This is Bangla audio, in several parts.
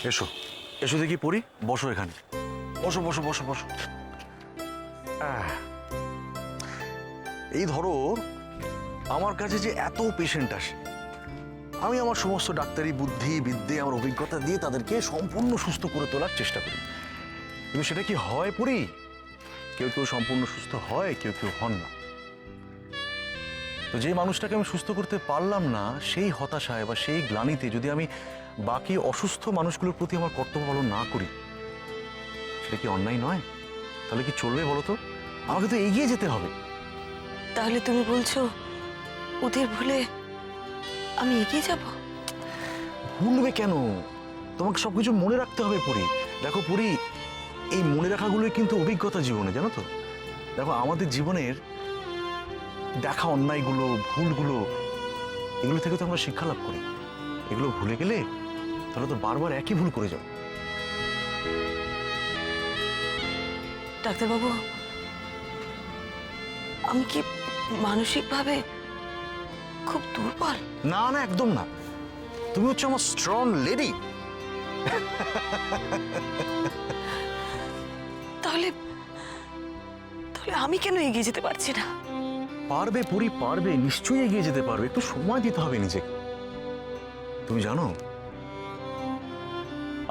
এসো এসো দেখি পড়ি, বসো এখানে, বসো বসো বসো বসো। এই ধরো আমার কাছে যে এত পেশেন্ট আসে, আমি আমার সমস্ত ডাক্তারি বুদ্ধি বিদ্যে আমার অভিজ্ঞতা দিয়ে তাদেরকে সম্পূর্ণ সুস্থ করে তোলার চেষ্টা করি, কিন্তু সেটা কি হয় পড়ি? কেউ কেউ সম্পূর্ণ সুস্থ হয়, কেউ কেউ হন না। তো যে মানুষটাকে আমি সুস্থ করতে পারলাম না, সেই হতাশায় বা সেই গ্লানিতে যদি আমি বাকি অসুস্থ মানুষগুলোর প্রতি আমার কর্তব্য পালন না করি, সেটা কি অন্যায় নয়? তাহলে কি চলবে বলো তো? আমাকে তো এগিয়ে যেতে হবে। তাহলে তুমি বলছো ওদের ভুলে আমি এগিয়ে যাব? ভুলবে কেন? তোমাকে সবকিছু মনে রাখতে হবে পড়ি। দেখো পড়ি, এই মনে রাখাগুলোই কিন্তু অভিজ্ঞতা জীবনে, জানো তো? দেখো আমাদের জীবনের দেখা অন্যায়গুলো, ভুলগুলো, এগুলো থেকে তো আমরা শিক্ষা লাভ করি। এগুলো ভুলে গেলে তাহলে তো বারবার একই ভুল করে যাও। ডাক্তারবাবু, আমি কি মানসিকভাবে খুব দুর্বল? না না, একদম না। তুমি হচ্ছে আমার স্ট্রং লেডি। তাহলে তাহলে আমি কেন এগিয়ে যেতে পারছি না? পারবে পড়ি, পারবে, নিশ্চয়ই এগিয়ে যেতে পারবে। একটু সময় দিতে হবে নিজেকে। তুমি জানো,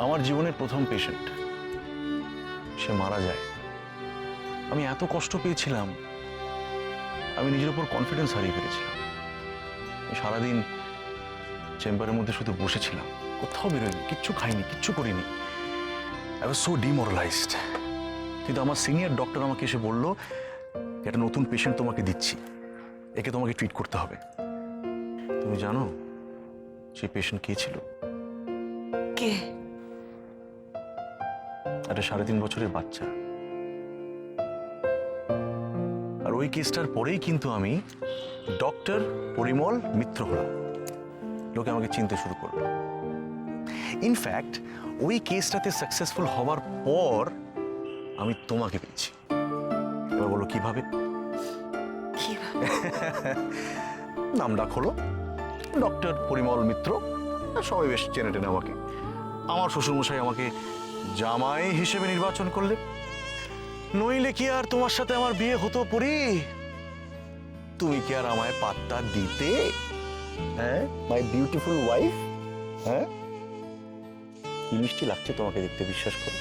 আমার জীবনের প্রথম পেশেন্ট সে মারা যায়। আমি এত কষ্ট পেয়েছিলাম, আমি নিজের উপর কনফিডেন্স হারিয়ে ফেলেছিলাম। সারাদিন চেম্বারের মধ্যে শুধু বসেছিলাম, কোথাও বেরোয়নি, কিচ্ছু খাইনি, কিচ্ছু করিনি। I was so demoralised. কিন্তু আমার সিনিয়র ডক্টর আমাকে এসে বলল, একটা নতুন পেশেন্ট তোমাকে দিচ্ছি, একে তোমাকে ট্রিট করতে হবে। তুমি জানো সেই পেশেন্ট কে ছিল? কে? একটা 3.5 বছরের বাচ্চা। আর ওই কেসটার পরেই কিন্তু আমি ডক্টর পরিমল মিত্র হলাম। লোকে আমাকে চিনতে শুরু করলো। ইনফ্যাক্ট ওই কেসটাতে সাকসেসফুল হওয়ার পর আমি তোমাকে পেয়েছি। এবার বলো কিভাবে? নাম ডাক হলো ডক্টর পরিমল মিত্র, সবাই বেশ চেনে টেনে আমাকে। আমার শ্বশুরমশাই আমাকে জামাই হিসেবে নির্বাচন করলে। নইলে কি আর তোমার সাথে আমার বিয়ে হতো পরি? তুমি কি আর আমায় পাত্তা দিতে? হ্যাঁ, মাই বিউটিফুল ওয়াইফ। হ্যাঁ, কি মিষ্টি লাগছে তোমাকে দেখতে, বিশ্বাস করো।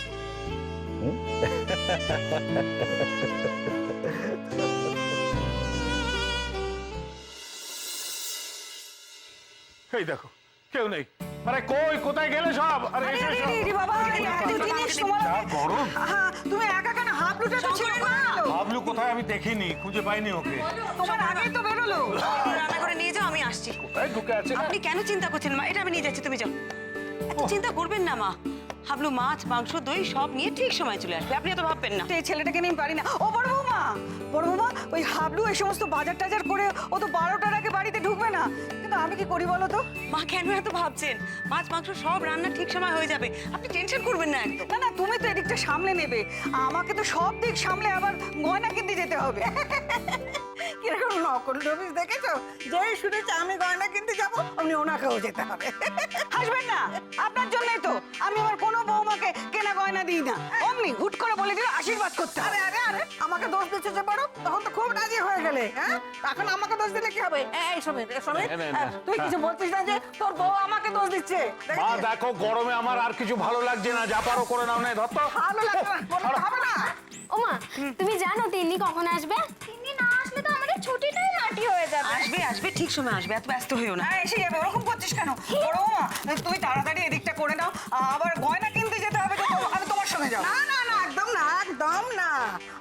এই দেখো কেউ নেই। আরে কই, কোথায় গেলে সব? আরে এসো এসো। বাবা, এত জিনিস তোমার যা গরম। হ্যাঁ, তুমি একা কেন? হাবলুটা তো ছিল না। হাবলু কোথায় আমি দেখিনি, খুঁজে পাইনি ওকে। তোমার আগেই তো বেরোলো। রান্না করে নিয়ে যাও, আমি আসছি। কোথায় ঢুকে আছে? আপনি কেন চিন্তা করছেন মা? এটা আমি নিয়ে যাচ্ছি, তুমি যাও। এত চিন্তা করবেন না মা। হাবলু মাছ, মাংস, দই সব নিয়ে ঠিক সময় চলে আসবে, আপনি এত ভাববেন না। এই ছেলেটাকে নিয়ে পারি না। ও বড় বৌমা, বড় বৌমা, ওই হাবলু এই সমস্ত বাজার টাজার করে ও তো 12টার আগে বাড়িতে ঢুকবে না। কিন্তু আমি কি করি বলো তো? মা কেন এত ভাবছেন? মাছ মাংস সব রান্না ঠিক সময় হয়ে যাবে, আপনি টেনশন করবেন না একদম। না না, তুমি তো এদিকটা সামলে নেবে, আমাকে তো সব দিক সামলে আবার গয়না কিনতে যেতে হবে। কিরকম নকল রবিস দেখেছো? যেই শুনেছে আমি গয়না কিনতে যাবো, অমনি ওনাকেও যেতে হবে। হাসবেন না, আপনার জন্যই তো আমি আমার কোনো বৌমাকে কেনা গয়না দিই না। অমনি হুট করে বলে দিল আশীর্বাদ করতে। আরে আরে আরে, আমাকে দোষ দিচ্ছে যে বড়, তখন তো খুব রাজি হয়ে গেলে। হ্যাঁ, এখন আমাকে দোষ দিলে কি হবে? এই সমিত, তুই কিছু বলছিস না যে তোর বউ আমাকে দোষ দিচ্ছে? মা দেখো, গরমে আমার আর কিছু ভালো লাগছে না, যা পারো করে নাও। নাই ধরতো ভালো লাগবে না, বলতে হবে না। ওমা, তুমি জানো তিন্নি কখন আসবে? তিন্নি না আসলে তো আমাদের ছুটিটাই মাটি হয়ে যাবে। আসবে আসবে, ঠিক সময় আসবে, এত ব্যস্ত হইও না। হ্যাঁ, এসে যাবে। ওরকম করছিস কেন বড় বৌমা? তুমি তাড়াতাড়ি এদিকটা করে নাও, আবার গয়না কিনতে যেতে হবে তো, আমি তোমার সঙ্গে যাবো। না না না, একদম না, একদম না।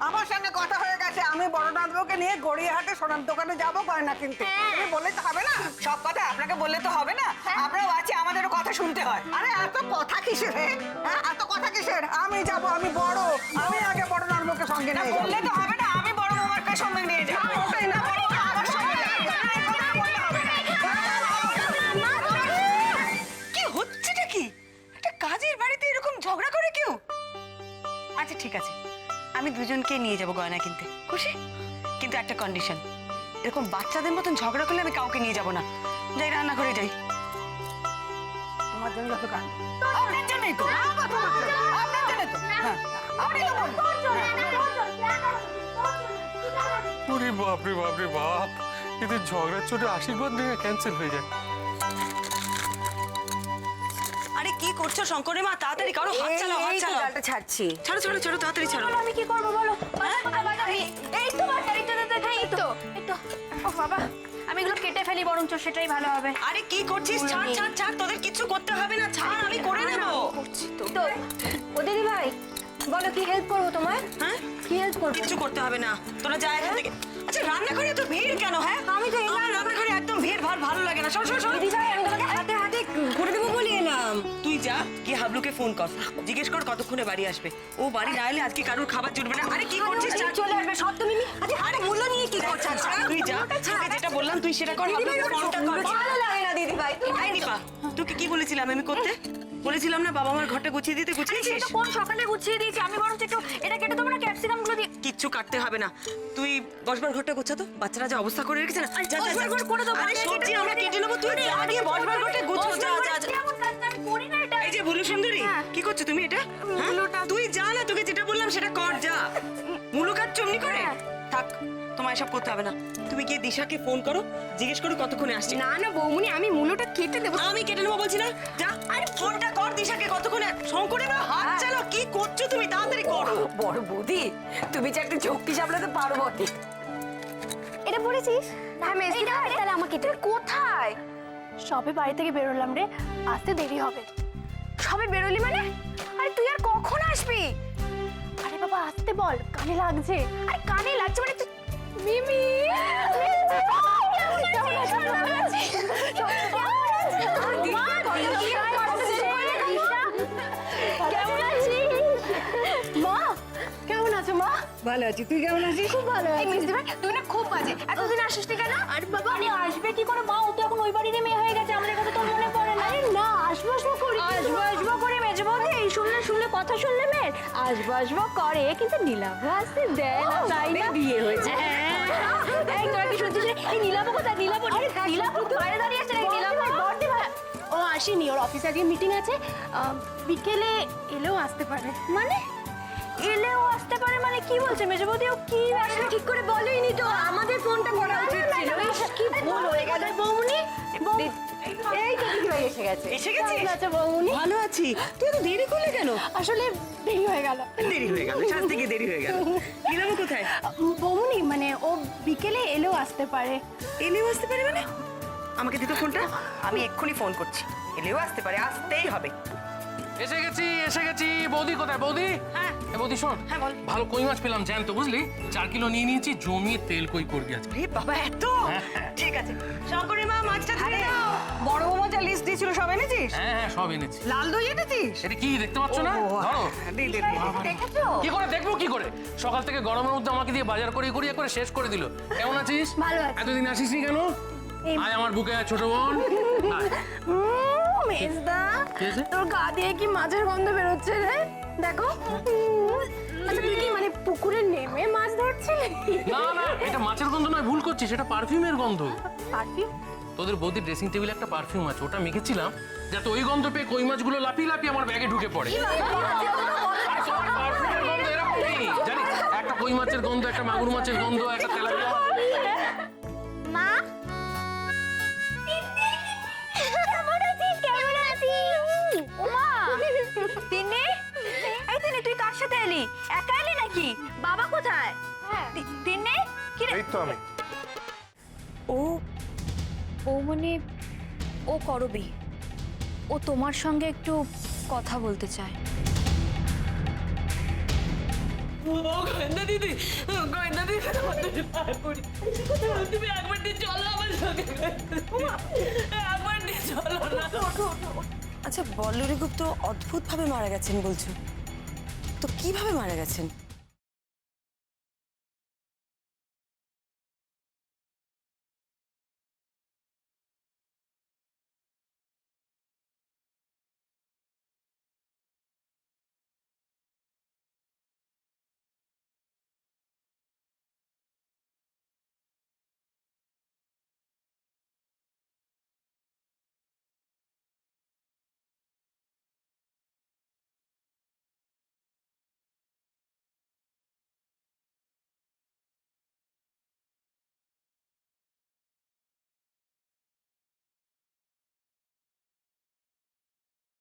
আমার সঙ্গে কথা হয়ে গেছে, আমি বড় দাদুকে নিয়ে গড়িয়াহাটে সোনার দোকানে যাবো গয়না কিনতে। তুমি বললে তো হবে না, সব কথা আপনাকে বললে তো হবে না। আমরাও আছি, আমাদেরও কথা শুনতে হয়। আরে এত কথা কিসের? হ্যাঁ, এত কথা কিসের? আমি যাবো, আমি বড়, আমি আগে বড় দাদুকে সঙ্গে নিয়ে বললে তো হবে না। আমি বড় বৌমাকে সঙ্গে নিয়ে যাবো। ওটাই না, বড় বৌমা আমার সঙ্গে যাবে। কি হচ্ছেটা কি? একটা কাজের বাড়িতে এরকম ঝগড়া করে কেউ? আচ্ছা ঠিক আছে, আমি দুজনকে নিয়ে যাব গয়না কিনতে, খুশি? কিন্তু একটা কন্ডিশন, এরকম বাচ্চাদের মতন ঝগড়া করলে আমি কাউকে নিয়ে যাব না। যাই রান্নাঘরে যাই। তোমার জন্য যত কাজ, আপনার জন্যই তো। ওরে বাপরে বাপরে বাপ, এদের ঝগড়ার চোটে আশীর্বাদ নিয়ে ক্যান্সেল হয়ে যায়। আরে কি করছো শঙ্করে মা, তাড়াতাড়ি করো, হাত চালাও, হাত চালাও। জালটা ছাড়ছি। ছাড়ো ছাড়ো ছাড়ো, তাড়াতাড়ি ছাড়ো। আমি কি করবো বলো? এই তো বাটা, এই তো ও বাবা, আমি এগুলো কেটে ফেলি বরঞ্চ, সেটাই ভালো হবে। আরে কি করছিস? ছাড় ছাড় ছাড়, তোদের কিছু করতে হবে না, ছাড়, আমি করে নেব। তো ও দিদি ভাই বলো, কি হেল্প করবো তোমার? হ্যাঁ, কি হেল্প করবো? কিচ্ছু করতে হবে না, তোরা যা এখান থেকে। আচ্ছা রান্নাঘরে এত ভিড় কেন? হ্যাঁ আমি তো এলাম। আমার রান্নাঘরে একদম ভিড় ভাড় ভালো লাগে না। সর সর সর। দিদি ভাই, আমি তোমাকে হাতে হাতে করে দেবো বলে এলাম। তুই যা, গিয়ে হাবলুকে ফোন কর, জিজ্ঞেস কর কতক্ষণে বাড়ি আসবে। ও বাড়ি না এলে আজকে কারোর খাবার জুটবে না। আরে কি করছিস? ছাড়। চলে আসবে সব তুমি। আচ্ছা আরে মূল্য নিয়ে কি করছিস? তুই যা, তোকে যেটা বললাম তুই সেটা কর। হাবলুকে ফোনটা কর। ভালো লাগে না দিদি ভাই। এই নিপা, তোকে কি বলেছিলাম আমি করতে? বলেছিলাম না বাবা আমার ঘরটা গুছিয়ে দিতে, গুছিয়েছিস? সেটা কোন সকালে গুছিয়ে দিয়েছি, আমি বরঞ্চ একটু এটা কেটে দেবো না, ক্যাপসিকাম গুলো দিয়ে। কিচ্ছু কাটতে হবে না, তুই বসবার ঘরটা গোছা তো। বাচ্চারা যা অবস্থা করে রেখেছে না, যা যা যা বসবার ঘর করে দেবো। আরে সবজি আমরা কেটে নেবো, তুই যা গিয়ে বসবার ঘরটা গুছো। যা যা যা। কেমন কাজ আমি করি না এটা। এই যে ভুলু সুন্দরী, হ্যাঁ। কি করছো তুমি এটা? হ্যাঁ? তুই যা না, তোকে যেটা বললাম সেটা কর, যা। মুলু কাজ চমনি করে হ্যাঁ। থাক, তোমার এসব করতে হবে না। তুমি গিয়ে দিশাকে ফোন করো, জিজ্ঞেস করো কতক্ষণে আসছে। না না বৌমনি, আমি মূলোটা কেটে দেবো। আমি কেটে নেবো বলছি না, যা। আরে ফোনটা কর দিশাকে, কতক্ষণে শঙ্করে মা হাত চালাও। কি করছো তুমি? তাড়াতাড়ি করো। বড় বৌদি, তুমি যে একটা ঝক্কি সামলাতে পারো বটে। এটা পড়েছিস? হ্যাঁ মেজদি ভাই, তাহলে আমাকে তুই কোথায়? সবে বাড়ি থেকে বেরোলাম রে, আসতে দেরি হবে। সবে বেরোলি মানে? আরে তুই আর কখন আসবি? আরে বাবা আসতে বল, কানে লাগছে। আরে কানে লাগছে মানে তুই মিমি কেমন আছিস? ভালো আছিস? কেমন আছিস? মা কেমন আছো মা? ভালো আছি, তুই কেমন আছিস? খুব ভালো আছি। মিষ্টি ভাই তুই না খুব বাজে, এতদিন আসিসনি কেন? আরে বাবা আরে আসবে কি করে মা, ও তো এখন ওই বাড়িতে মেয়ে হয়ে গেছে, আমাদের কথা তোর মনে পড়ে না? আরে না, আসবো আসবো করি, আসবো করে মেজে বলতে এই শুনলে কথা শুনলে মেয়ের আসবো করে, কিন্তু নীলাভ আসতে দেয় না, তাই না? বিয়ে হয়েছে। এই তোরা কি শুনছিস রে? এই নীলাভ কোথায়? নীলাভ বাইরে দাঁড়িয়ে আছে রে। নীলাভ বড়দি ভাই ও আসেনি, ওর অফিসে আজকে মিটিং আছে, বিকেলে এলেও আসতে পারে। মানে এলেও আসতে পারে মানে কি বলছে মেজে বৌদি? ও কি আসলে ঠিক করে বলেইনি তো, আমাদের ফোনটা করা উচিত ছিল। কি ভুল হয়ে গেল বৌমনি। এই তো দিদি ভাই এসে গেছে। এসে গেছিস? কেমন আছো বৌমনি? ভালো আছি। তুই তো দেরি করলে কেন? আসলে দেরি হয়ে গেল। দেরি হয়ে গেল, সাজ থেকে দেরি হয়ে গেল। নীলাভ কোথায়? বৌমনি মানে ও বিকেলে এলেও আসতে পারে। এলেও আসতে পারে মানে? আমাকে দিত ফোনটা, আমি এক্ষুনি ফোন করছি। এলেও আসতে পারে, আসতেই হবে। এসে গেছি। বৌদি কোথায়? বৌদি, হ্যাঁ। এ বৌদি শোন, হ্যাঁ, বল। ভালো কই মাছ পেলাম জ্যান্ত, বুঝলি? 4 কিলো নিয়ে নিয়েছি, জমিয়ে তেল কই করবি আজকে। রে বাবা এত! ঠিক আছে, শঙ্করের মা মাছটা ধরে নাও। বড় বৌমা যা লিস্ট দিয়েছিল সব এনেছিস? হ্যাঁ সব এনেছি। লাল দই এনেছিস? এটা কি দেখতে পাচ্ছ না? ধরো। দে দে দে। দেখেছো? কি করে দেখবো কি করে? সকাল থেকে গরমের মধ্যে আমাকে দিয়ে বাজার করে শেষ করে দিল। কেমন আছিস? ভালো আছি। এতদিন আসিসনি কেন? আয় আমার বুকে আয়, ছোট বোন। আয়। মেজদা কি হয়েছে? তোর গা দিয়ে কি মাছের গন্ধ বেরোচ্ছে রে? দেখো। আচ্ছা তুই কি মানে পুকুরে নেমে মাছ ধরছিলি? না এটা মাছের গন্ধ নয়, ভুল করছিস, এটা পারফিউমের গন্ধ। পারফিউম? তোদের বৌদির ড্রেসিং টেবিলে একটা পারফিউম আছে, ওটা মেখেছিলাম যাতে ওই গন্ধ পেয়ে কই মাছগুলো লাফিয়ে লাফিয়ে আমার ব্যাগে ঢুকে পড়ে। আরে তোমার পারফিউমের গন্ধ এরকমই, জানিস? একটা কই মাছের গন্ধ, একটা মাগুর মাছের গন্ধ, একটা তেলাপিয়া। মা কেমন আছিস? ওমা তিন্নি, এই তিন্নি তুই কার সাথে এলি? একা এলি নাকি? বাবা কোথায়? তিন্নি কি রে? এই তো আমি। ও মানে ও করবি, ও তোমার সঙ্গে একটু কথা বলতে চায়। আচ্ছা বল্লরী গুপ্ত অদ্ভুত ভাবে মারা গেছেন বলছো, তো কিভাবে মারা গেছেন?